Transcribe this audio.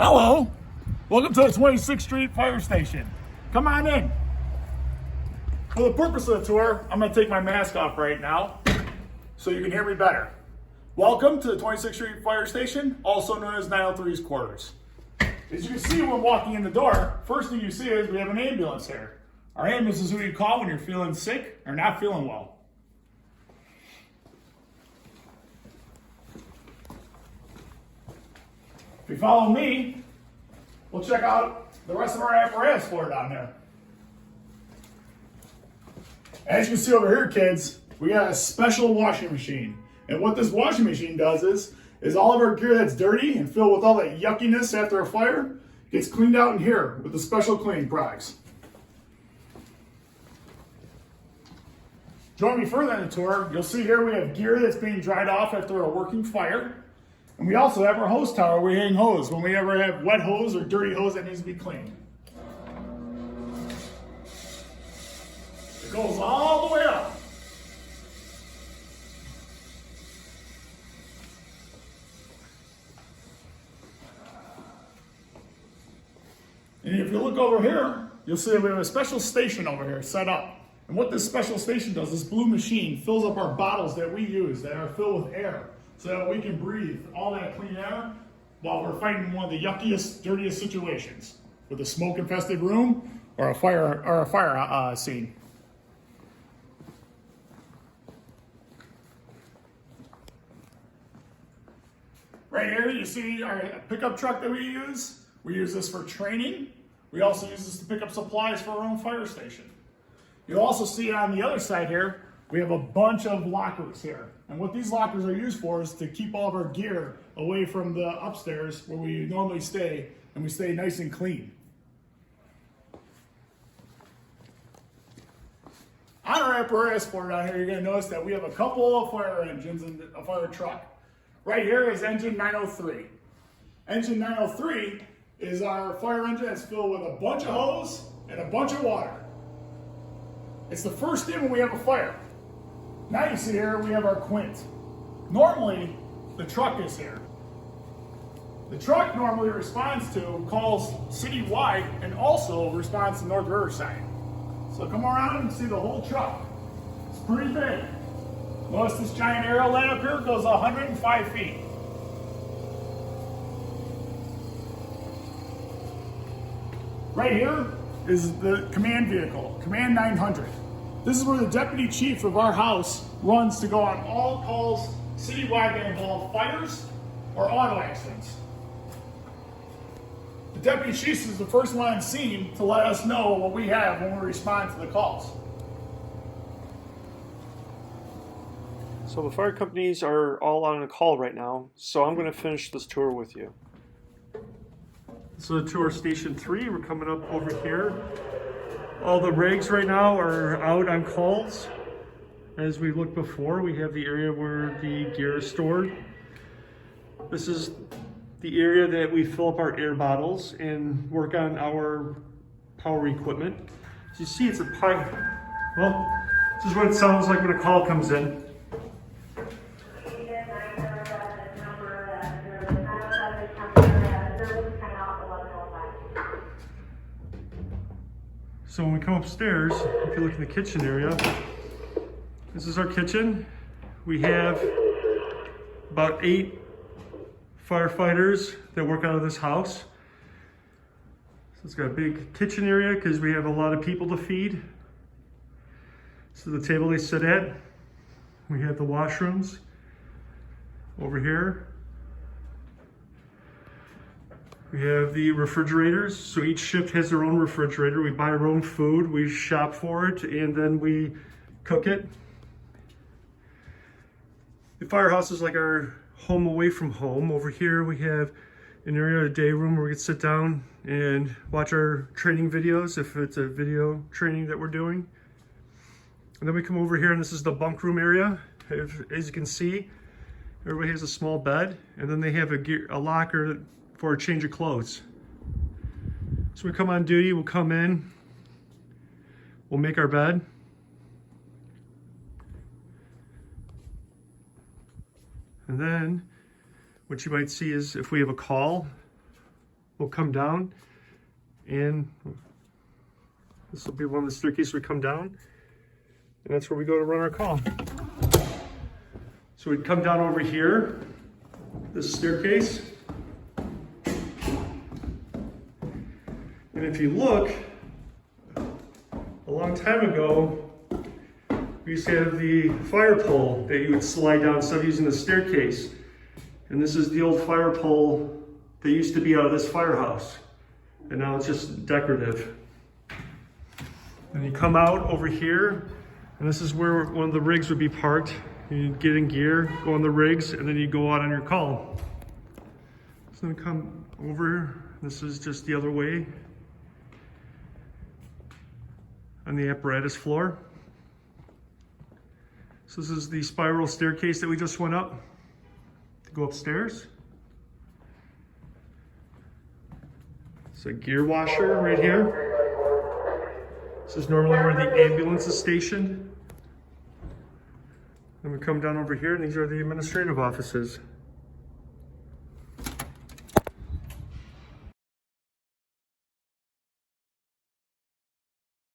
Hello, welcome to the 26th Street Fire Station. Come on in. For the purpose of the tour, I'm going to take my mask off right now so you can hear me better. Welcome to the 26th Street Fire Station, also known as 903's quarters. As you can see when walking in the door, first thing you see is we have an ambulance here. Our ambulance is who you call when you're feeling sick or not feeling well. If you follow me, we'll check out the rest of our apparatus floor down there. As you can see over here, kids, we got a special washing machine. And what this washing machine does is all of our gear that's dirty and filled with all that yuckiness after a fire gets cleaned out in here with the special cleaning products. Join me further in the tour. You'll see here we have gear that's being dried off after a working fire. And we also have our hose tower where we hang hose when we ever have wet hose or dirty hose that needs to be cleaned. It goes all the way up. And if you look over here, you'll see that we have a special station over here set up. And what this special station does, this blue machine fills up our bottles that we use that are filled with air so that we can breathe all that clean air while we're fighting one of the yuckiest, dirtiest situations with a smoke-infested room or a fire scene. Right here, you see our pickup truck that we use. We use this for training. We also use this to pick up supplies for our own fire station. You'll also see on the other side here, we have a bunch of lockers here. And what these lockers are used for is to keep all of our gear away from the upstairs where we normally stay, and we stay nice and clean. On our apparatus floor down here, you're gonna notice that we have a couple of fire engines in a fire truck. Right here is engine 903. Engine 903 is our fire engine that's filled with a bunch of hose and a bunch of water. It's the first in when we have a fire. Now you see here we have our quint. Normally, the truck is here. The truck normally responds to calls citywide and also responds to North Riverside. So come around and see the whole truck. It's pretty big. Notice this giant aerial light up here goes 105 feet. Right here is the command vehicle, Command 900. This is where the deputy chief of our house runs to go on all calls citywide that involve fires or auto accidents. The deputy chief is the first one on scene to let us know what we have when we respond to the calls. So the fire companies are all on a call right now, so I'm going to finish this tour with you. So the tour station 3, we're coming up over here. All the rigs right now are out on calls. As we looked before, we have the area where the gear is stored. This is the area that we fill up our air bottles and work on our power equipment. As you see, it's a pipe. Well, this is what it sounds like when a call comes in. So when we come upstairs, if you look in the kitchen area, this is our kitchen. We have about 8 firefighters that work out of this house. So it's got a big kitchen area because we have a lot of people to feed. So the table they sit at. We have the washrooms over here. We have the refrigerators, so each shift has their own refrigerator. We buy our own food, we shop for it, and then we cook it. The firehouse is like our home away from home. Over here we have an area, a day room where we can sit down and watch our training videos if it's a video training that we're doing. And then we come over here and this is the bunk room area. As you can see, everybody has a small bed, and then they have a locker for a change of clothes. So we come on duty, we'll come in, we'll make our bed. And then what you might see is if we have a call, we'll come down, and this will be one of the staircases we come down, and that's where we go to run our call. So we'd come down over here, this staircase, and if you look, a long time ago, we used to have the fire pole that you would slide down instead of using the staircase. And this is the old fire pole that used to be out of this firehouse. And now it's just decorative. And you come out over here, and this is where one of the rigs would be parked. You get in gear, go on the rigs, and then you go out on your call. So then come over, this is just the other way on the apparatus floor. So this is the spiral staircase that we just went up to go upstairs. It's a gear washer right here. This is normally where the ambulance is stationed. Then we come down over here, and these are the administrative offices.